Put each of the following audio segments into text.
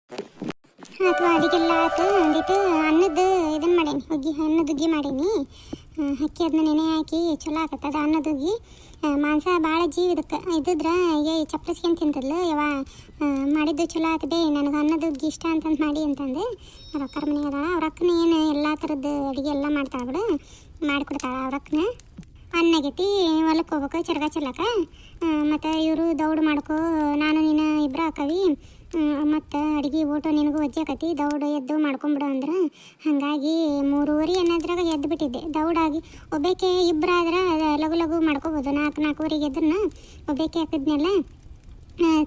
ಅಥವಾ ಅದಕ್ಕೆಲ್ಲ ಆತು ಒಂದಿಟ್ಟು ಅನ್ನದ ಇದನ್ನು ಮಾಡೀನಿ, ಅನ್ನದ ಹುಗ್ಗಿ ಮಾಡೀನಿ. ಅಕ್ಕಿ ಅದನ್ನ ನೆನೆ ಹಾಕಿ ಚಲೋ ಆಕತ್ತದ ಅನ್ನದ ಹುಗ್ಗಿ. ಮಾಂಸ ಭಾಳ ಜೀವ ಇದಕ್ಕೆ ಇದ್ದಿದ್ರೆ ಚಪ್ಪರಿಸ್ಕೊಂಡು ತಿಂತಿದ್ಲು. ಯಾವ ಮಾಡಿದ್ದು ಚಲೋ ಆತು ಬೇ, ನನಗೆ ಅನ್ನದ ಹುಗ್ಗಿ ಇಷ್ಟ ಅಂತಂದು ಮಾಡಿ ಅಂತಂದು ರೊಕ್ಕರ ಮನೆ ಅದಾಳ. ಅವ್ರ ಅಕ್ಕನ ಏನು ಎಲ್ಲ ಥರದ್ದು ಅಡುಗೆ ಎಲ್ಲ ಮಾಡ್ತಾಳೆ ಬಿಡು, ಮಾಡಿಕೊಡ್ತಾಳೆ ಅವ್ರ ಅಕ್ಕನ. ಅನ್ನಾಗೈತಿ, ಹೊಲಕ್ಕೆ ಹೋಗ್ಬೇಕು ಚರ್ಗ ಚೆಲ್ಲಕ. ಮತ್ತು ಇವರು ದೌಡು ಮಾಡ್ಕೊ, ನಾನು ನೀನು ಇಬ್ಬರು ಹಾಕವಿ, ಮತ್ತು ಅಡುಗೆ ಊಟ ನಿನಗೂ ಒಜ್ಜಾಕತಿ, ದೌಡು ಎದ್ದು ಮಾಡ್ಕೊಂಬಿಡು ಅಂದ್ರೆ. ಹಾಗಾಗಿ 3:30 ಅನ್ನೋದ್ರಾಗ ಎದ್ದು ಬಿಟ್ಟಿದ್ದೆ. ದೌಡಾಗಿ ಒಬ್ಬೇಕೆ ಇಬ್ಬರಾದ್ರೆ ಲಘು ಲಘು ಮಾಡ್ಕೋಬೋದು. 4-4:30 ಎದ್ದನ್ನ ಒಬ್ಬೇಕೆ ಹಾಕಿದ್ನೆಲ್ಲ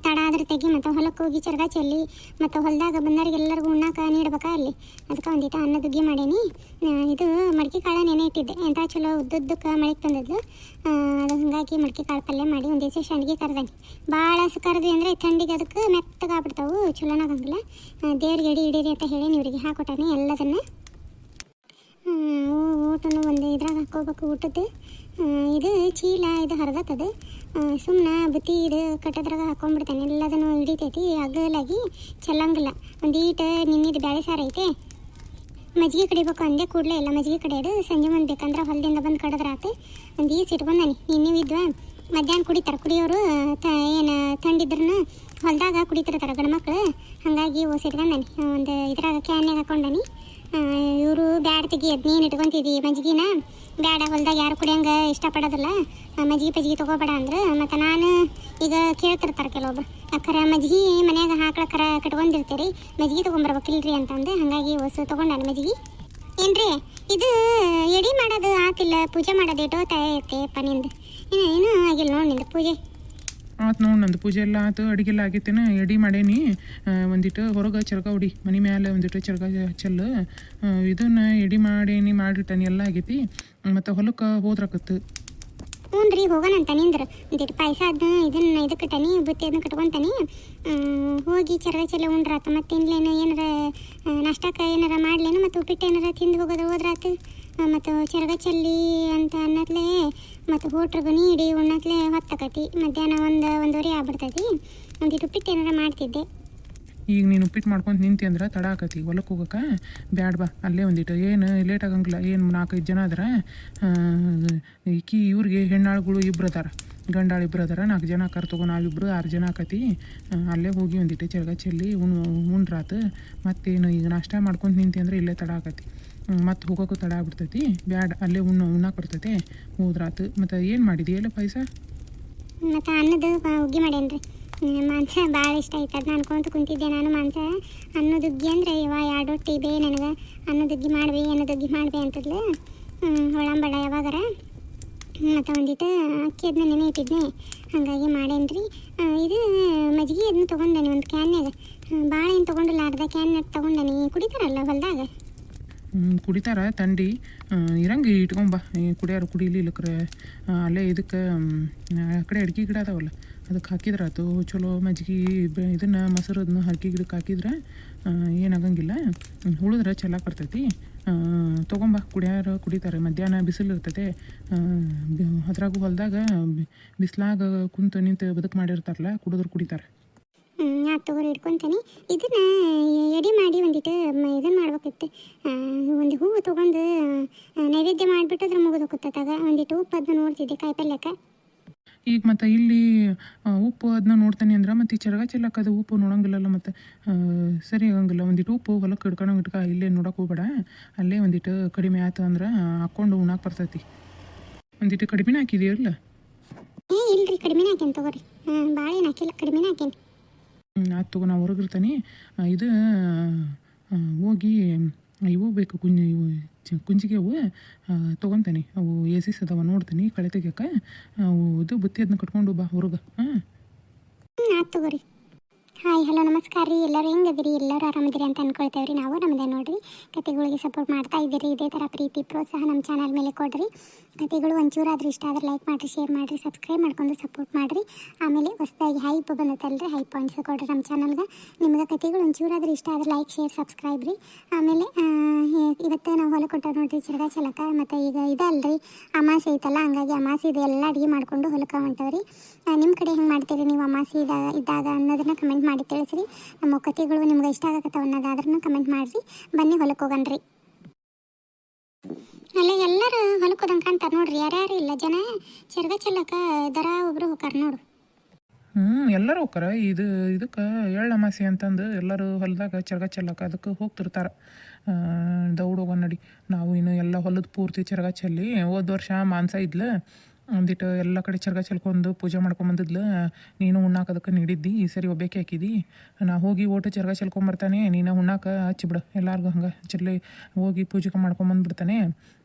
ತಡ ಆದ್ರೆ ತೆಗಿ. ಮತ್ತು ಹೊಲಕ್ಕೆ ಹೋಗಿ ಚರ್ಗ ಚೆಲ್ಲಿ ಮತ್ತು ಹೊಲದಾಗ ಬಂದವ್ರಿಗೆಲ್ಲರಿಗೂ ಉಣ್ಣಾಕ ನೀಡ್ಬೇಕಾ ಅಲ್ಲಿ. ಅದಕ್ಕೆ ಒಂದಿಟ್ಟು ಅನ್ನದ ಹುಗ್ಗಿ ಮಾಡೀನಿ. ಇದು ಮಡ್ಕೆ ಕಾಳು ನೆನೆ ಇಟ್ಟಿದ್ದೆ, ಎಂಥ ಚಲೋ ಉದ್ದುದ್ದಕ್ಕೆ ಮಳೆಗೆ ತಂದಿದ್ಲು. ಅದು ಹಾಗಾಗಿ ಮಡ್ಕೆ ಕಾಳು ಪಲ್ಯ ಮಾಡಿ ಒಂದು ದಿವಸ ಸಂಡಿಗೆ ಕರ್ದಾನಿ. ಭಾಳ ಕರೆದ್ವಿ ಅಂದರೆ ಥಂಡಿಗೆ ಅದಕ್ಕೆ ಮೆತ್ತಗಾಗ್ಬಿಡ್ತಾವು, ಚಲೋನಾಗಂಗಿಲ್ಲ. ದೇವ್ರಿಗೆ ಎಡಿ ಹಿಡೀರಿ ಅಂತ ಹೇಳಿ ಇವರಿಗೆ ಹಾಕೊಟ್ಟಾನಿ ಎಲ್ಲದನ್ನು. ಊಟನೂ ಒಂದು ಇದ್ರಾಗ ಹಾಕೋಬೇಕು ಊಟದ್ದು. ಇದು ಚೀಲ ಇದು ಹರಿದತ್ತದು, ಸುಮ್ಮನೆ ಬುತ್ತಿ ಇದು ಕಟ್ಟೋದ್ರಾಗ ಹಾಕೊಂಡ್ಬಿಡ್ತಾನೆ. ಎಲ್ಲದನ್ನು ಹಿಡಿತೈತಿ, ಅಗಲಾಗಿ ಚೆಲ್ಲಂಗಿಲ್ಲ. ಒಂದು ಈಟ ನಿನ್ನಿದು ಬೇಳೆ ಸಾರು ಐತೆ, ಮಜ್ಜಿಗೆ ಕಡಿಬೇಕು ಅಂದೆ ಕೂಡಲೇ ಇಲ್ಲ ಮಜ್ಜಿಗೆ ಕಡಿಯೋದು. ಸಂಜೆ ಮುಂದೆ ಬೇಕಂದ್ರೆ ಹೊಲದಿಂದ ಬಂದು ಕಡಿದ್ರಾತು. ಒಂದು ಈಸ್ ಇಟ್ಕೊಂಡಾನಿ. ನಿನ್ನೆ ಇದ್ವಾ ಮಧ್ಯಾಹ್ನ ಕುಡಿತಾರೆ, ಕುಡಿಯೋರು ಏನು ಥಂಡಿದ್ರೂ ಹೊಲದಾಗ ಕುಡಿತಿರ್ತಾರೆ ಗಂಡ್ಮಕ್ಳು. ಹಾಗಾಗಿ ಓಸ್ ಇಟ್ಕೊಂಡಾನಿ, ಒಂದು ಇದ್ರಾಗ ಕ್ಯಾನ್ಯಾಗ ಹಾಕೊಂಡಾನಿ. ಇವರು ಬ್ಯಾಡ ತೆಗಿ ಅದು ನೀನು ಇಟ್ಕೊತಿದ್ದಿ ಮಜ್ಜಿಗೆನ, ಬ್ಯಾಡ ಹೊಲ್ದಾಗ ಯಾರು ಕುಡಿಯಂಗೆ ಇಷ್ಟಪಡೋದಿಲ್ಲ, ಮಜ್ಜಿಗೆ ಪಜ್ಜಿಗೆ ತೊಗೋಬೇಡ ಅಂದ್ರೆ. ಮತ್ತು ನಾನು ಈಗ ಕೇಳ್ತಿರ್ತಾರೆ ಕೆಲವೊಬ್ರು, ಅಕ್ಕರ ಮಜ್ಜಿಗೆ ಮನ್ಯಾಗ ಹಾಕ್ಳಕ್ಕರ ಕಟ್ಕೊಂಡಿರ್ತೀರಿ, ಮಜ್ಜಿಗೆ ತೊಗೊಂಬರ್ಬೇಕಿಲ್ರಿ ಅಂತಂದು. ಹಾಗಾಗಿ ಹೊಸ ತೊಗೊಂಡಾನೆ ಮಜ್ಜಿಗೆ. ಏನ್ರಿ ಇದು ಎಡಿ ಮಾಡೋದು ಆತಿಲ್ಲ, ಪೂಜೆ ಮಾಡೋದು ಇಟೋ ತಯತ್ತೆ ನಿಂದು ಏನೂ ಆಗಿಲ್ಲ ನೋಡಿ ನಿಂದು ಪೂಜೆ. ಆತು ನೋಡಿ, ನಂದು ಪೂಜೆ ಎಲ್ಲ ಆತು, ಅಡುಗೆಲ್ಲ ಆಗೈತೇನ. ಎಡಿ ಮಾಡೇನಿ. ಒಂದಿಟ್ಟು ಹೊರಗೆ ಚರ್ಗ ಹೊಡಿ, ಮನೆ ಮ್ಯಾಲೆ ಒಂದಿಟ್ಟು ಚರ್ಗ ಚೆಲ್ಲು. ಇದನ್ನು ಎಡಿ ಮಾಡೇನಿ, ಮಾಡಿಟ್ಟನಿ, ಎಲ್ಲ ಆಗೈತಿ. ಮತ್ತು ಹೊಲಕ್ಕೆ ಹೋದ್ರಾಕತ್ತು. ಹ್ಞೂ ರೀ ಹೋಗೋಣಂತ ನಿಂದ್ರೆ ಒಂದಿಟ್ಟು ಪಾಯಸ ಅದನ್ನ ಇದಕ್ಕೆ ಟನಿ ಬುತ್ತಿ ಅದನ್ನ ಕಟ್ಕೊತಾನೆ. ಹೋಗಿ ಚರ್ಗ ಚೆಲ್ಲ ಉಂಡ್ರಾತು. ಮತ್ತು ಇನ್ನೇನು ಏನಾರ ನಾಷ್ಟಕ್ಕೆ ಏನಾರ ಮಾಡ್ಲೇನು, ಮತ್ತು ಉಪ್ಪಿಟ್ಟು ಏನಾರ ತಿಂದು ಹೋದ್ರಾತು. ಮತ್ತು ಚರ್ಗ ಚೆಲ್ಲಿ ಅಂತ ಅನ್ನತ್ಲೇ ಮತ್ತು ಹೋಟ್ರಿಗೆ ನೀಡಿ ಉಣ್ಣತ್ಲೇ ಹೊತ್ತಾಕತಿ. ಮಧ್ಯಾಹ್ನ 1-1:30 ಆಗ್ಬಿಡ್ತೈತಿ. ಒಂದಿಟ್ಟು ಉಪ್ಪಿಟ್ಟು ಏನಾರ ಮಾಡ್ತಿದ್ದೆ. ಈಗ ನೀನು ಉಪ್ಪಿಟ್ಟು ಮಾಡ್ಕೊಂಡು ನಿಂತಿ ಅಂದ್ರೆ ತಡ ಆಕತಿ ಹೊಲಕ್ಕೆ ಹೋಗಕ್ಕೆ. ಬ್ಯಾಡ ಬಾ, ಅಲ್ಲೇ ಒಂದಿಟ್ಟು ಏನು ಲೇಟ್ ಆಗಂಗಿಲ್ಲ. ಏನು 4-5 ಜನ ಅದಾರ. ಇವ್ರಿಗೆ ಹೆಣ್ಣಾಳುಗಳು 2 ಅದಾರ, ಗಂಡಾಳು 2 ಅದಾರ. 4 ಜನ ಕರ್ತಗೋ, ನಾವಿಬ್ರು 6 ಜನ ಆಕತಿ. ಅಲ್ಲೇ ಹೋಗಿ ಒಂದಿಟ್ಟು ಚರ್ಗ ಚೆಲ್ಲಿ ಉಂಡ್ರಾತು. ಮತ್ತೇನು ಈಗ ನಾಷ್ಟ ಮಾಡ್ಕೊಂಡು ನಿಂತಿ ಅಂದ್ರೆ ಇಲ್ಲೇ ತಡ ಆಕತಿ, ಮತ್ತು ಹೋಗೋಕ್ಕೂ ತಡ ಆಗ್ಬಿಡ್ತೈತಿ. ಬ್ಯಾಡ, ಅಲ್ಲೇ ಉಣ್ಣಕ್ಕೆ ಬರ್ತೈತೆ, ಹೋದ್ರಾತು. ಮತ್ತು ಏನು ಮಾಡಿದಿ ಎಲ್ಲ ಪಾಯಸ? ಮತ್ತು ಅನ್ನದ ಹುಗ್ಗಿ ಮಾಡೇನ್ರಿ. ಮಾಂಸ ಭಾಳ ಇಷ್ಟ ಆಯ್ತು, ಅದನ್ನ ಅನ್ಕೊಂತ ಕುಂತಿದ್ದೆ ನಾನು. ಮಾಂಸ ಅನ್ನದ ಹುಗ್ಗಿ ಅಂದರೆ ಇವ 2 ರೊಟ್ಟಿ ಬೇ ನನಗೆ, ಅನ್ನದ ಹುಗ್ಗಿ ಮಾಡ್ಬಿ ಅಂತದ್ಲು ಹೊಳಂಬಳ ಯಾವಾಗಾರ. ಮತ್ತು ಒಂದಿಟ್ಟು ಅಕ್ಕಿ ಅದನ್ನ ನೆನೆ ಇಟ್ಟಿದ್ನೆ, ಹಾಗಾಗಿ ಮಾಡೇನ್ರಿ. ಇದು ಮಜ್ಜಿಗೆ ಅದನ್ನ ತೊಗೊಂಡಾನಿ ಒಂದು ಕ್ಯಾನ್ಯಾಗ. ಭಾಳ ಏನು ತೊಗೊಂಡಿಲ್ಲ, ಅರ್ಧ ಕ್ಯಾನ್ ತೊಗೊಂಡಾನಿ. ಕುಡಿತಾರಲ್ಲ ಹೊಲದಾಗ, ಕುಡಿತಾರ. ತಂಡಿ ಇರಂಗೆ ಇಟ್ಕೊಂಬ, ಕುಡಿಯಾರು ಕುಡಿಲಿ. ಇಲ್ಲಕ್ರೆ ಅಲ್ಲೇ ಇದಕ್ಕೆ ಆ ಕಡೆ ಅಡ್ಗೆ ಗಿಡ ಅದಾವಲ್ಲ, ಅದಕ್ಕೆ ಹಾಕಿದ್ರಾತು ಚಲೋ. ಮಜ್ಜಿಗೆ ಇದನ್ನು ಮೊಸರು ಅದನ್ನ ಅಡ್ಗೆ ಗಿಡಕ್ಕೆ ಹಾಕಿದ್ರೆ ಏನಾಗಂಗಿಲ್ಲ, ಉಳಿದ್ರೆ ಚೆಲ್ಲಾಕ ಬರ್ತೈತಿ. ತೊಗೊಂಬ, ಕುಡಿಯಾರು ಕುಡಿತಾರೆ. ಮಧ್ಯಾಹ್ನ ಬಿಸಿಲು ಇರ್ತೈತೆ, ಅದ್ರಾಗೂ ಹೊಲದಾಗ ಬಿಸಿಲಾಗ ಕುಂತು ನಿಂತು ಬದುಕು ಮಾಡಿರ್ತಾರಲ್ಲ, ಕುಡಿದ್ರು ಕುಡಿತಾರೆ. ಆತು ತಗೋರಿ ಇಟ್ಕೊತೀನಿ. ಇದನ್ನ ಎಡಿ ಮಾಡಿ ಒಂದಿಟ್ಟು ಇದನ್ನು ಮಾಡ್ಬೇಕಿತ್ತು. ಒಂದು ಹೂವು ತೊಗೊಂಡು ನೈವೇದ್ಯ ಮಾಡಿಬಿಟ್ಟು ಅದ್ರ ಮುಗಿದು ಹೋಗುತ್ತಾಗ ಒಂದಿಟ್ಟು ಉಪ್ಪು ಅದನ್ನ ನೋಡ್ತಿದ್ದೆ ಕಾಯಿ ಪಲ್ಯಕ್ಕೆ. ಈಗ ಮತ್ತು ಇಲ್ಲಿ ಉಪ್ಪು ಅದನ್ನ ನೋಡ್ತಾನೆ ಅಂದ್ರೆ ಮತ್ತು ಈ ಚರ್ಗ ಚೆಲ್ಲಕ್ಕೆ ಅದು ಉಪ್ಪು ನೋಡಂಗಿಲ್ಲಲ್ಲ, ಮತ್ತು ಸರಿ ಆಗಂಗಿಲ್ಲ. ಒಂದಿಟ್ಟು ಉಪ್ಪು ಹೊಲಕ್ಕೆ ಇಟ್ಕೊಳಂಗೆ ಇಲ್ಲೇ ನೋಡಕ್ಕೆ ಹೋಗ್ಬೇಡ. ಅಲ್ಲೇ ಒಂದಿಟ್ಟು ಕಡಿಮೆ ಆಯ್ತು ಅಂದ್ರೆ ಹಾಕ್ಕೊಂಡು ಉಣ್ಣಾಕೆ ಬರ್ತೈತಿ. ಒಂದಿಟ್ಟು ಕಡಿಮೆನೇ ಹಾಕಿದೆಯಲ್ಲ? ಇಲ್ರಿ, ಕಡಿಮೆನೇ ಹಾಕೇನು ತಗೋರಿ. ಭಾಳ ಏನು ಹಾಕಿಲ್ಲ, ಕಡಿಮೆನೇ ಹಾಕೇನಿ. ಆಯ್ತು ತಗೋ, ನಾವು ಹೊರಗಿರ್ತಾನೆ. ಇದು ಹೋಗಿ ಇವು ಬೇಕು, ಕುಂಜಿಗೆ ಅವು ತೊಗೊತಾನೆ. ಅವು ಏಸಿಸ್ ಅದಾವ ನೋಡ್ತೀನಿ, ಕಳೆ ತೆಗಿಯಕ್ಕೆ. ಅವು ಇದು ಬುತ್ತಿ ಅದನ್ನ ಕಟ್ಕೊಂಡು ಬಾ ಹೊರಗೆ. ಆಯ್ತು ತಗೋರಿ. ಹಾಯ್ ಹಲೋ ನಮಸ್ಕಾರ ರೀ. ಎಲ್ಲರೂ ಹೆಂಗದಿರಿ? ಎಲ್ಲರೂ ಆರಾಮದಿರಿ ಅಂತ ಅಂದ್ಕೊಳ್ತೇವ್ರಿ. ನಾವು ಆರಾಮದೇ ನೋಡ್ರಿ. ಕತೆಗಳಿಗೆ ಸಪೋರ್ಟ್ ಮಾಡ್ತಾ ಇದ್ದೀರಿ. ಇದೇ ಥರ ಪ್ರೀತಿ ಪ್ರೋತ್ಸಾಹ ನಮ್ಮ ಚಾನಲ್ ಮೇಲೆ ಕೊಡ್ರಿ. ಕತೆಗಳು ಒಂಚೂರಾದ್ರೂ ಇಷ್ಟ ಆದ್ರೆ ಲೈಕ್ ಮಾಡಿರಿ, ಶೇರ್ ಮಾಡಿರಿ, ಸಬ್ಸ್ಕ್ರೈಬ್ ಮಾಡ್ಕೊಂಡು ಸಪೋರ್ಟ್ ಮಾಡಿರಿ. ಆಮೇಲೆ ಹೊಸದಾಗಿ ಹೈಪ್ ಬಂದತ್ತಲ್ರಿ, ಹೈಪ್ ಪಾಯಿಂಟ್ಸ್ ಕೊಡ್ರಿ ನಮ್ಮ ಚಾನಲ್ಗೆ. ನಿಮ್ಗೆ ಕತೆಗಳು ಒಂಚೂರಾದ್ರೂ ಇಷ್ಟ ಆದ್ರೆ ಲೈಕ್ ಶೇರ್ ಸಬ್ಸ್ಕ್ರೈಬ್ ರೀ. ಆಮೇಲೆ ಇವತ್ತು ನಾವು ಹೊಲ ಕೊಟ್ಟ ನೋಡ್ರಿ ಚರ್ಗ ಚೆಲ್ಲಕ. ಮತ್ತು ಈಗ ಇದಲ್ರಿ ಅಮಾಸೆ ಐತಲ್ಲ, ಹಂಗಾಗಿ ಅಮಾಸೆ ಇದು ಎಲ್ಲ ಅಡುಗೆ ಮಾಡಿಕೊಂಡು ಹೊಲಕ್ಕೆ ಹೊಂಟವ್ರಿ. ನಿಮ್ಮ ಕಡೆ ಹೆಂಗೆ ಮಾಡ್ತೀರಿ ನೀವು ಅಮಾಸೆ ಇದ್ದಾಗ ಅನ್ನೋದನ್ನ ಕಮೆಂಟ್ ಮಾಡಿ ತಿಳಿಸ್ರಿ. ನಮ್ಮ ಕಥೆಗಳು ನಿಮ್ಗೆ ಇಷ್ಟ ಆಗಕತ್ತಾವ ಅನ್ನೋದಾದ್ರೂ ಕಮೆಂಟ್ ಮಾಡಿರಿ. ಬನ್ನಿ ಹೊಲಕ್ಕೆ ಹೋಗಣ್ರಿ. ಅಲ್ಲ ಎಲ್ಲರೂ ಹೊಲಕ್ಕೆ ಹೋದಂಗೆ ಕಾಣ್ತಾರೆ ನೋಡ್ರಿ. ಯಾರ್ಯಾರು ಇಲ್ಲ ಜನ ಚರ್ಗ ಚೆಲ್ಲಕ ದರ ಒಬ್ರು ಹೋಗಾರ ನೋಡು. ಎಲ್ಲರೂ ಹೋಗ್ತಾರ. ಇದಕ್ಕೆ ಎಳ್ಳಮಾಸಿ ಅಂತಂದು ಎಲ್ಲರೂ ಹೊಲದಾಗ ಚರ್ಗ ಚೆಲ್ಲಕ ಅದಕ್ಕೆ ಹೋಗ್ತಿರ್ತಾರೆ. ದೌಡ್ ಹೋಗೋಣ ನಡಿ. ನಾವು ಇನ್ನು ಎಲ್ಲ ಹೊಲದ ಪೂರ್ತಿ ಚರ್ಗ ಚೆಲ್ಲಿ ಹೋದ ವರ್ಷ ಮಾನ್ಸ ಇದ್ಲು ಒಂದಿಟ್ಟು ಎಲ್ಲ ಕಡೆ ಚರ್ಗ ಚೆಲ್ಕೊಂಡು ಪೂಜೆ ಮಾಡ್ಕೊಂಬಂದಿದ್ಲು. ನೀನು ಉಣ್ಣಾಕ ಅದಕ್ಕೆ ನೀಡಿದ್ದಿ. ಈ ಸರಿ ಒಬ್ಬೇಕೆ ಹಾಕಿದಿ. ನಾ ಹೋಗಿ ಓಟು ಚರ್ಗ ಚೆಲ್ಕೊಂಬರ್ತಾನೆ, ನೀನು ಉಣ್ಣಾಕ ಹಚ್ಚಿಬಿಡು. ಎಲ್ಲರಿಗೂ ಹಂಗೆ ಚೆಲ್ಲಿ ಹೋಗಿ ಪೂಜೆ ಮಾಡ್ಕೊಂಬಂದ್ಬಿಡ್ತಾನೆ.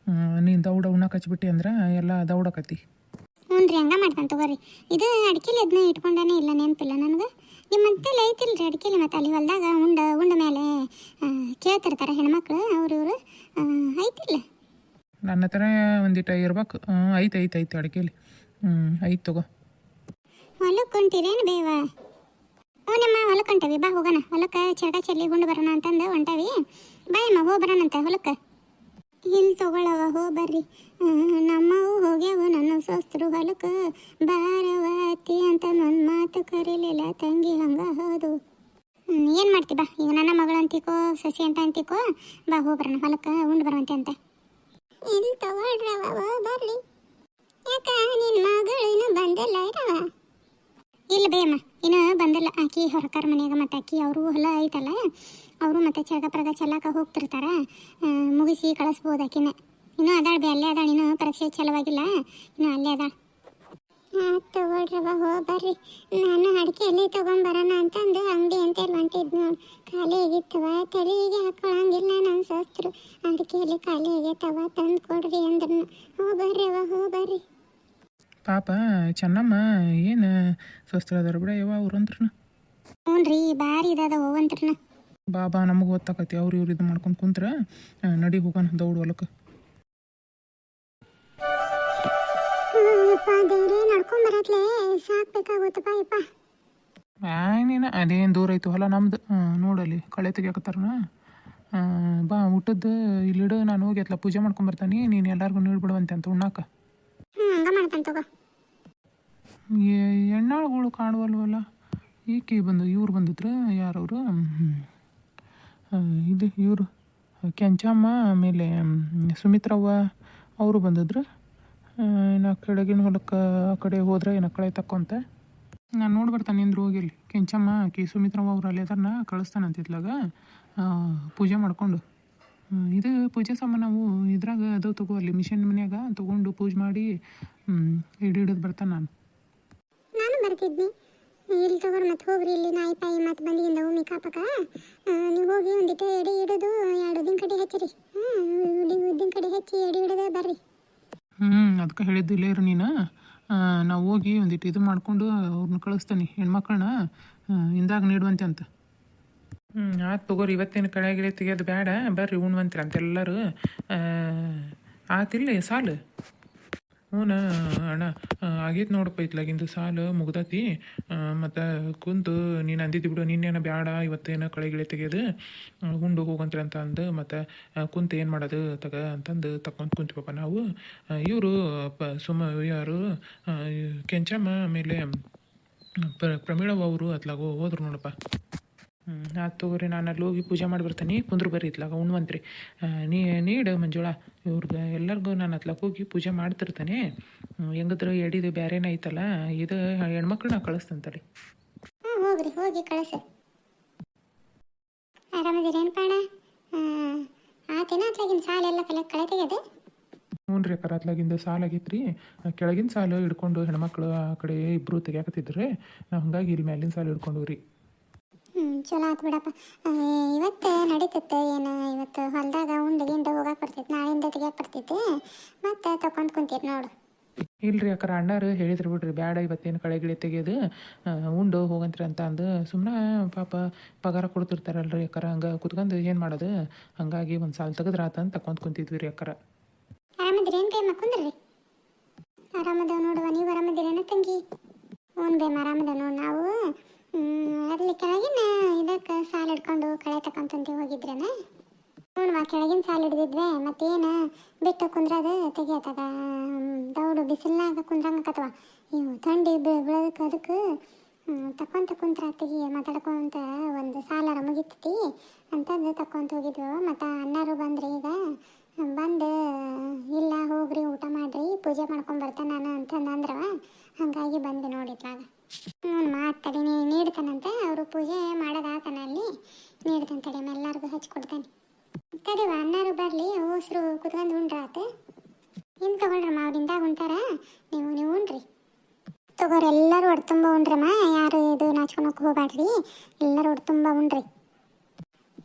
ನೀನು ದೌಡ ಉಣ್ಣಾಕ ಹಚ್ಬಿಟ್ಟಿ ಅಂದ್ರೆ ಎಲ್ಲ ದೌಡಕತ್ತಿ. ಹ್ಞೂ ರೀ, ಹಂಗೆ ಮಾಡ್ತಾನೆ ತಗೋರಿ. ಇದು ಅಡಿಕೆಲಿ ಅದನ್ನ ಇಟ್ಕೊಂಡೇ ಇಲ್ಲ, ನೆನಪಿಲ್ಲ ನನಗೆ. ನಿಮ್ಮಂತೆಲ್ಲ ಐತಿಲ್ರಿ ಅಡಿಕೆಲಿ. ಮತ್ತು ಅಲ್ಲಿ ಹೊಲದಾಗ ಉಂಡ ಮೇಲೆ ಕೇಳ್ತಿರ್ತಾರೆ ಹೆಣ್ಮಕ್ಳು, ಇವರು ಐತಿಲ್ಲ. ನನ್ನ ಹತ್ರ ಒಂದಿಟ್ಟು ಇರ್ಬೇಕು. ಐತೆ ಅಡಿಕೆಲಿ. ಐತೆ ತಗೋ. ಹೊಲಕ್ಕೆ ಹೊಂಟಿರೇನು ಬೇವ? ಹ್ಞೂ ನಿಮ್ಮ ಹೊಲಕ್ಕೆ ಹೊಂಟವಿ. ಬಾ ಹೋಗೋಣ. ಹೊಲಕ್ಕೆ ಚರ್ಗ ಚೆಲ್ಲಿ ಗುಂಡು ಬರೋಣ ಅಂತಂದು ಹೊಂಟವಿ. ಬಾಯಮ್ಮ ಹೋಗಿ ಬರೋಣಂತ ಹೊಲಕ್ಕೆ. ಇಲ್ಲಿ ತಗೊಳವ ಹೋ ಬರ್ರಿ. ನಮ್ಮವು ಹೋಗ್ಯಾವ ನನ್ನ ಸೋಸ್ತರು ಹೊಲಕ್ಕೆ. ಬಾರವತಿ ಅಂತ ಒಂದು ಮಾತು ಕರೀಲಿಲ್ಲ ತಂಗಿ, ಹಂಗ ಹೌದು. ಏನು ಮಾಡ್ತಿ ಬಾ. ಈಗ ನನ್ನ ಮಗಳು ಅಂತಿಕೋ, ಸಸಿ ಅಂತ ಅಂತಿಕೋ. ಬಾ ಹೋಗ್ಬರೋಣ ಹೊಲಕ್ಕೆ, ಉಂಡು ಬರುವಂತೆ ಅಂತ. ಇಲ್ಲಿ ತಗೊಳ್ರವ ಬರ್ರಿ. ಯಾಕ ನಿನ್ನ ಮಗಳು ಇನ್ನೂ ಬಂದಿಲ್ಲ ಇರವ? ಇಲ್ಲ ಬೇಯಮ್ಮ, ಇನ್ನೂ ಬಂದಿಲ್ಲ. ಆಕಿ ಹೊರಕಾರ ಮನೆಯಾಗ ಮತ್ತು ಆಕಿ ಅವರು ಹೊಲ ಐತಲ್ಲ, ಅವರು ಮತ್ತು ಚರ್ಗ ಪ್ರಗ ಚೆಲ್ಲಾಕ ಹೋಗ್ತಿರ್ತಾರೆ. ಮುಗಿಸಿ ಕಳಿಸ್ಬೋದು ಆಕಿನ. ಇನ್ನೂ ಅದಾಳ ಬೇ, ಅಲ್ಲೇ ಅದಾಳ. ಇನ್ನೂ ಪರೀಕ್ಷೆ ಚಲವಾಗಿಲ್ಲ, ಇನ್ನೂ ಅಲ್ಲೇ ಅದಾಳ. ತಗೊಳ್ರವ ಹೋ ಬರ್ರಿ. ನಾನು ಅಡಿಕೆಯಲ್ಲಿ ತೊಗೊಂಬರೋಣ ಅಂತಂದು ಅಂಗಡಿ ಅಂತೇಳಿ ಹೊಂಟಿದ್ದು ನೋಡಿ. ಖಾಲಿ ಆಗಿತ್ತವ, ತಲೆಗೆ ಹಾಕೊಳ್ಳಂಗಿಲ್ಲ ನನ್ನ ಸೋಸ್ತರು. ಅಡಿಕೆಯಲ್ಲಿ ಖಾಲಿ ಆಗೈತವ, ತಂದು ಕೊಡ್ರಿ ಅಂದ್ರೂ. ಹೋ ಬರ್ರಿ ಅವ ಹೋ ಬರ್ರಿ. ಪಾಪ ಚೆನ್ನಮ್ಮ ಏನು ಸ್ವಸ್ತ್ರ ಅದಾರ ಬಿಡ ಯವ್ವ ಅವ್ರು ಅಂತ್ರನ. ಹ್ಞೂ ರೀ, ಭಾರಿ ಇದಾದ ಹೋಗಂತ್ರನ. ಬಾಬಾ ನಮಗೆ ಗೊತ್ತಾಕತಿ. ಅವ್ರು ಇವ್ರು ಇದು ಮಾಡ್ಕೊಂಡು ಕುಂತ್ರ ನಡಿ ಹೋಗೋಣ ದೌಡ್ ಹೊಲಕ್ಕೆ. ದೇವ್ರೆ ನಡ್ಕೊಂಬರತ್ಲೆ ಸಾಕ್ಬೇಕಾಗುತ್ತಪ್ಪ ಯಪ್ಪ. ನೀನು ಅದೇನು ದೂರ ಐತು ಹೊಲ ನಮ್ದು. ನೋಡಲ್ಲಿ ಕಳೆ ತೆಗಿಯಾಕತ್ತಾರನ. ಬಾ ಊಟದ್ದು ಇಲ್ಲಿಡು, ನಾನು ಹೋಗಿ ಅತ್ಲ ಪೂಜೆ ಮಾಡ್ಕೊಂಬರ್ತಾನೆ. ನೀನು ಎಲ್ಲರಿಗೂ ನೀಡ್ಬಿಡುವಂತೆ ಅಂತ ಉಣ್ಣಾಕ. ಹಂಗೆ ಮಾಡ್ತಾನೆ ತಗೋ. ಎಣ್ಣಾಳುಗಳು ಕಾಣುವಲ್ವಲ್ಲ. ಈಕೆ ಇವ್ರು ಬಂದಿದ್ರು. ಯಾರವರು? ಇದು ಇವರು ಕೆಂಚಮ್ಮ, ಆಮೇಲೆ ಸುಮಿತ್ರವ್ವ ಅವರು ಬಂದಿದ್ರು. ಇನ್ನು ಕೆಳಗಿನ ಹೊಲಕ್ಕೆ ಆ ಕಡೆ ಹೋದ್ರೆ ಏನೋ ಕಳೆ ತಕ್ಕೊಂತ. ನಾನು ನೋಡಿ ಬರ್ತಾನೆ ಇಂದ್ರು ಹೋಗಿಲ್ಲಿ. ಕೆಂಚಮ್ಮ ಆಕಿ ಸುಮಿತ್ರವ್ವ ಅವ್ರು ಅಲ್ಲಿ ಅದನ್ನ ಕಳಿಸ್ತಾನಂತಿದ್ಲಾಗ ಪೂಜೆ ಮಾಡ್ಕೊಂಡು. ಇದು ಪೂಜೆ ಸಾಮಾನು ನಾವು ಇದ್ರಾಗ ಅದು ತಗೋ, ಅಲ್ಲಿ ಮಿಷನ್ ಮನ್ಯಾಗ ತೊಗೊಂಡು ಪೂಜೆ ಮಾಡಿ ಹಿಡಿದು ಬರ್ತಾನೆ. ನಾನು ಬರ್ತಿದ್ನಿ. ಇಲ್ಲಿ ತಗೋರು ಮತ್ತೆ ಹೋಗ್ರಿ. ಇಲ್ಲಿ ನಾಯಿ ಪಾಯಿ ಮತ್ತೆ ಬಂದಿಯಿಂದ ಉಮ್ಮಿ ಕಾಪಕ. ನೀವು ಹೋಗಿ ಒಂದಿಟ್ಟು ಎಡೆ ಹಿಡಿದು 2 ಉದ್ದಿನ ಕಡೆ ಹಚ್ಚಿರಿ. ಉದ್ದಿನ ಕಡೆ ಹಚ್ಚಿ ಎಡೆ ಹಿಡಿದ ಬರ್ರಿ. ಅದಕ್ಕೆ ಹೇಳಿದ್ದು ಇಲ್ಲೇ ಇರು ನೀನು. ನಾವು ಹೋಗಿ ಒಂದಿಟ್ಟು ಇದು ಮಾಡಿಕೊಂಡು ಅವ್ರನ್ನ ಕಳಿಸ್ತಾನೆ, ಹೆಣ್ಮಕ್ಳನ್ನ ಇಂದಾಗ ನೀಡುವಂತೆ ಅಂತ. ಆಯ್ತು ತಗೋರಿ. ಇವತ್ತೇನು ಕಳೆ ಗಿಳೆ ತೆಗಿಯೋದು ಬೇಡ, ಬರ್ರಿ ಉಣ್ವಂತೀರ ಅಂತೆಲ್ಲರೂ. ಆತಿಲ್ಲ ಸಾಲು? ಹ್ಞೂ ಅಣ್ಣ ಆಗೈತೆ ನೋಡಪ್ಪ. ಇತ್ಲಾಗಿಂದು ಸಾಲು ಮುಗ್ದತಿ. ಮತ್ತು ಕುಂತು ನೀನು ಅಂದಿದ್ದು ಬಿಡು, ನಿನ್ನೇನ ಬೇಡ ಇವತ್ತೇನು ಕಳೆ ಗಿಳೆ ತೆಗಿಯೋದು, ಉಂಡು ಹೋಗಂತ್ರಿ ಅಂತ ಅಂದು. ಮತ್ತು ಕುಂತು ಏನು ಮಾಡೋದು ಅಂತಂದು ತಗೊಂಡು ಕುಂತೀವಪ್ಪ ನಾವು. ಇವರು ಯಾರು ಕೆಂಚಮ್ಮ ಆಮೇಲೆ ಪ್ರಮೀಳವ್ವ ಅವರು ಅತ್ಲಾಗ ಹೋದ್ರು ನೋಡಪ್ಪ. ಆಯ್ತು ತಗೋರಿ, ನಾನು ಅಲ್ಲಿ ಹೋಗಿ ಪೂಜೆ ಮಾಡಿ ಬರ್ತೀನಿ. ಕುಂದ್ರು ಬರ್ರಿ ಇತ್ಲಾಗ ಉಣ್ವಂತ್ರಿ. ನೀಡು ಮಂಜುಳಾ ಇವ್ರಿಗೆ ಎಲ್ಲರಿಗೂ. ನಾನು ಅತ್ಲಾಗ ಹೋಗಿ ಪೂಜೆ ಮಾಡ್ತಿರ್ತಾನೆ. ಹೆಂಗದ್ರು ಎಡಿದು ಬೇರೆನೇ ಐತಲ್ಲ, ಇದು ಹೆಣ್ಮಕ್ಳನ್ನ ಕಳಿಸ್ತಂತಲ್ಲಿ. ಹೋಗ್ರಿ, ಹೋಗಿ ಕಳಿಸ. ಆರಾಮದಿರೇನು ಕಾಣ? ಆತೇನ ಅತ್ಲಾಗಿನ ಸಾಲೆಲ್ಲ ಕಳೆ ತೆಗೆದು? ಹ್ಞೂ ರೀ ಅಕ್ಕ, ಅತ್ಲಾಗಿಂದ ಸಾಲಾಗೈತ್ರಿ. ಕೆಳಗಿನ ಸಾಲು ಹಿಡ್ಕೊಂಡು ಹೆಣ್ಮಕ್ಳು ಆ ಕಡೆ ಇಬ್ಬರು ತೆಗಿಯಾಕತ್ತಿದ್ರಿ. ನಾವು ಹಂಗಾಗಿ ಇಲ್ಲಿ ಮೇಲಿನ ಸಾಲು ಹಿಡ್ಕೊಂಡು ರೀ. ಚಲೋ ಆತು ಬಿಡಪ್ಪ. ಇವತ್ತು ನಡೀತೈತೆ ಏನು? ಇವತ್ತು ಹೊಲದಾಗ ಗಿಂಡು ಹೋಗಕ್ಕೆ ಬರ್ತೈತೆ, ನಾಳಿಂದ ತೆಗಿಯಕ್ಕೆ ಬರ್ತೈತೆ. ಮತ್ತೆ ತಗೊಂಡು ಕುಂತೀರಿ ನೋಡು. ಇಲ್ರಿ ಅಕ್ಕ, ಅಣ್ಣಾರು ಹೇಳಿದ್ರು ಬಿಡ್ರಿ, ಬೇಡ ಇವತ್ತೇನು ಕಳೆ ಗಿಳೆ ತೆಗಿಯೋದು, ಉಂಡು ಹೋಗಂತ್ರಿ ಅಂತ ಅಂದು. ಸುಮ್ಮನೆ ಪಾಪ ಪಗಾರ ಕೊಡ್ತಿರ್ತಾರಲ್ರಿ ಅಕ್ಕರ, ಹಂಗೆ ಕುತ್ಕೊಂಡು ಏನು ಮಾಡೋದು. ಹಂಗಾಗಿ ಒಂದು ಸಾಲು ತೆಗೆದ್ರೆ ಆತಂತ ತಗೊಂಡು ಕುಂತಿದ್ವಿ ರೀ ಅಕ್ಕರ. ಆರಾಮದಿರೇನು ಬೇಮ್ಮ? ಕುಂದ್ರಿ. ಆರಾಮದವ ನೋಡುವ. ನೀವು ಆರಾಮದಿರೇನ ತಂಗಿ? ಹ್ಞೂ ಬೇಮ್ಮ ಆರಾಮದ ನೋಡು. ನಾವು ಅಲ್ಲಿ ಕೆಳಗಿನ ಇದಕ್ಕೆ ಸಾಲು ಹಿಡ್ಕೊಂಡು ಕಳೆ ತಗೊಂತಂತ ಹೋಗಿದ್ರೇನ? ಹ್ಞೂ ಕೆಳಗಿನ ಸಾಲು ಹಿಡಿದಿದ್ವಿ. ಮತ್ತೇನು ಬಿಟ್ಟು ಕುಂದ್ರದ ತೆಗಿಯತ್ತಾಗ ದೌಡು ಬಿಸಿಲ್ನಾಗ ಕುಂದ್ರಂಗಕತ್ವ. ಇವು ಥಂಡಿ ಬೀಳೋದಕ್ಕೆ ಅದಕ್ಕೆ ತಕೊಂತ ಕುಂತ್ರಾತಿಗೆ ಮಾತಾಡ್ಕೊಂತ ಒಂದು ಸಾಲಾರ ಮುಗಿತೈತಿ ಅಂತಂದು ತಕೊಂತ ಹೋಗಿದ್ವು. ಮತ್ತು ಅಣ್ಣಾರು ಬಂದ್ರಿ ಈಗ ಬಂದು ಇಲ್ಲ ಹೋಗ್ರಿ ಊಟ ಮಾಡಿರಿ ಪೂಜೆ ಮಾಡ್ಕೊಂಡು ಬರ್ತಾನೆ ನಾನು ಅಂತಂದು ಅಂದ್ರವ. ಹಾಗಾಗಿ ಬಂದು ನೋಡಿದ್ರಾಗ ಮಾತಾಡಿ ನೀಡ್ತಾನಂತೆ. ಅವರು ಪೂಜೆ ಮಾಡೋದಾತನ ಅಲ್ಲಿ ನೀಡ್ತಾನೆ ತಡಿ ಎಲ್ಲರಿಗೂ ಹಚ್ಕೊಡ್ತಾನೆ. ತಡಿವ ಅಣ್ಣಾರು ಬರಲಿ ಹೋಸ್ರು ಕುತ್ಕೊಂಡು ಉಂಡ್ರಾತು. ಹಿಂಗೆ ತಗೊಳ್ರಮ್ಮ ಅವ್ರಿಂದಾಗ ಉಂಟಾರ ನೀವು ಉಣ್ರಿ ತಗೋರಿ. ಎಲ್ಲರೂ ಒಟ್ಟು ತುಂಬ ಉಂಡ್ರಮ್ಮ, ಯಾರು ಇದು ನಾಚ್ಕೊಳಕ್ಕೆ ಹೋಗ್ಬೇಡ್ರಿ, ಎಲ್ಲರೂ ಒಟ್ಟು ತುಂಬ ಉಣ್ರಿ.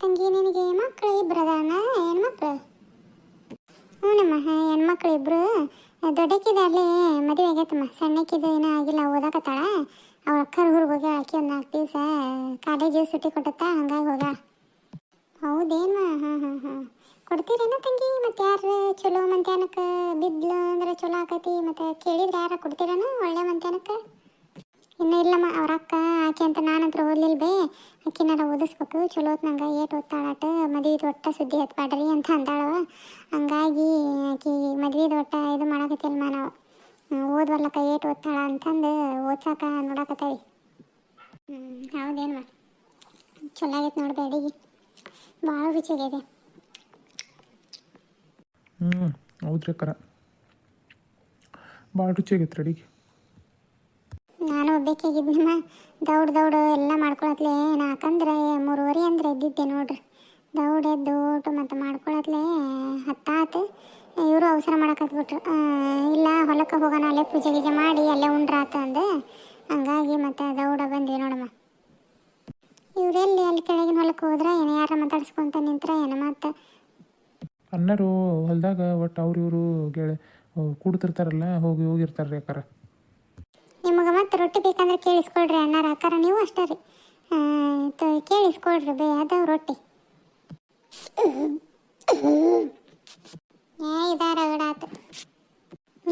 ತಂಗಿ ನಿನಗೆ ಮಕ್ಕಳು ಇಬ್ಬರು ಅದಾನ ಹೆಣ್ಮಕ್ಳು? ಹ್ಞೂನಮ್ಮ ಹೆಣ್ಮಕ್ಳು ಇಬ್ಬರು. ದೊಡ್ಡಕ್ಕಿದಲ್ಲಿ ಮದುವೆ ಆಗೈತಮ್ಮ, ಸಣ್ಣಕ್ಕಿದು ಏನೂ ಆಗಿಲ್ಲ, ಓದಾಕತ್ತಾಳ. ಅವ್ರ ಅಕ್ಕರ ಊರಿಗೆ ಹೋಗ್ಯಾಳ. ಆಕಿ ಒಂದು 4 ದಿವಸ ಕಾಲೇಜಿಗೆ ಸುಟ್ಟಿ ಕೊಟ್ಟತ್ತ, ಹಂಗಾಗಿ ಹೋಗ್ಯಾಳ. ಹೌದೇನು? ಹಾಂ ಕೊಡ್ತೀರೇನ ತಂಗಿ? ಮತ್ತು ಯಾರು ಚಲೋ ಮಂತ್ಯಾನಕ್ಕೆ ಬಿದ್ಲು ಅಂದ್ರೆ ಚಲೋ ಆಕೈತಿ, ಮತ್ತು ಕೇಳಿದ್ರೆ ಯಾರ ಕೊಡ್ತೀರೇನು ಒಳ್ಳೆ ಮಂತ್ಯಾನಕ್ಕೆ? ಇನ್ನೂ ಇಲ್ಲಮ್ಮ, ಅವ್ರ ಅಕ್ಕ ಆಕೆ ಅಂತ ನಾನಂತ್ರ ಓದ್ಲಿಲ್ಲ ಬೇ, ಆಕಿನಾರ ಓದಿಸ್ಬೇಕು ಚಲೋ ಹೊತ್ತು ನಂಗೆ ಏಟು ಓದ್ತಾಳಾಟ, ಮದುವೆದು ಒಟ್ಟ ಸುದ್ದಿ ಹತ್ಪಾಡ್ರಿ ಅಂತ ಅಂದಾಳವ. ಹಂಗಾಗಿ ಆಕಿ ಮದುವೆದು ಒಟ್ಟ ಇದು ಮಾಡಾಕತ್ತಿಲ್ಮ ನಾವು, ಓದ್ವರ್ಲಕ್ಕ ಏಟು ಓದ್ತಾಳ ಅಂತಂದು ಓದ್ಸಾಕ ನೋಡಾಕತ್ತೇವಿ. ಹೌದೇನು ಮಾ ಚಲೋ ಆಗೈತೆ ನೋಡ್ದೆ ಅಡಿಗೆ, ಭಾಳ ರುಚಿಯಾಗಿದೆ. ಹೌದ್ರಿ ಕರ ಭಾಳ ರುಚಿಯಾಗೈತೆ ಅಡಿಗೆ. ನಾನು ಬೇಕಾಗಿದ್ದಮ್ಮ ದೌಡು ಎಲ್ಲ ಮಾಡ್ಕೊಳತ್ಲೆ ನಾಕಂದ್ರೆ 3:30 ಅಂದ್ರೆ ಎದ್ದಿದ್ದೆ ನೋಡ್ರಿ. ದೌಡ್ ಎದ್ದು ಊಟ ಮತ್ತು ಮಾಡ್ಕೊಳತ್ಲೆ 10 ಆತು. ಇವರು ಅವಸರ ಮಾಡಕತ್ಬಿಟ್ರು, ಇಲ್ಲ ಹೊಲಕ್ಕೆ ಹೋಗೋಣ ಅಲ್ಲೇ ಪೂಜೆ ಗೀಜೆ ಮಾಡಿ ಅಲ್ಲೇ ಉಂಡ್ರಾತ ಅಂದು. ಹಂಗಾಗಿ ಮತ್ತು ದೌಡ ಬಂದ್ವಿ ನೋಡಮ್ಮ. ಇವರೆಲ್ಲಿ ಅಲ್ಲಿ ಕೆಳಗಿನ ಹೊಲಕ್ಕೆ ಹೋದ್ರೆ ಏನೋ ಯಾರ ಮಾತಾಡ್ಸ್ಕೊಂತ ನಿಂತ್ರ ಏನೋ ಮತ್ತು ಅಣ್ಣರು ಹೊಲದಾಗ ಒಟ್ಟು ಅವ್ರು ಇವರು ಕೂಡ್ತಿರ್ತಾರಲ್ಲ ಹೋಗಿರ್ತಾರೆ ಯಾಕಾರ. ನಿಮಗೆ ಮತ್ತೆ ರೊಟ್ಟಿ ಬೇಕಂದ್ರೆ ಕೇಳಿಸ್ಕೊಳ್ರಿ ಅಣ್ಣಾರ ಅಕ್ಕಾರ, ನೀವು ಅಷ್ಟೇ ರೀ ಕೇಳಿಸ್ಕೊಳ್ರಿ ಅದಾವ ರೊಟ್ಟಿ. ಇದಾರ ಆತು.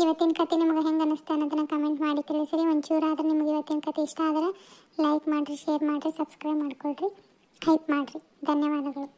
ಇವತ್ತಿನ ಕತೆ ನಿಮ್ಗೆ ಹೆಂಗೆ ಅನ್ನಿಸ್ತಾ ಅನ್ನೋದನ್ನ ಕಮೆಂಟ್ ಮಾಡಿ ತಿಳಿಸಿರಿ. ಒಂಚೂರಾದ್ರೆ ನಿಮ್ಗೆ ಇವತ್ತಿನ ಕತೆ ಇಷ್ಟ ಆದರೆ ಲೈಕ್ ಮಾಡಿರಿ, ಶೇರ್ ಮಾಡಿರಿ, ಸಬ್ಸ್ಕ್ರೈಬ್ ಮಾಡ್ಕೊಳ್ರಿ, ಹೈಪ್ ಮಾಡಿರಿ. ಧನ್ಯವಾದಗಳು.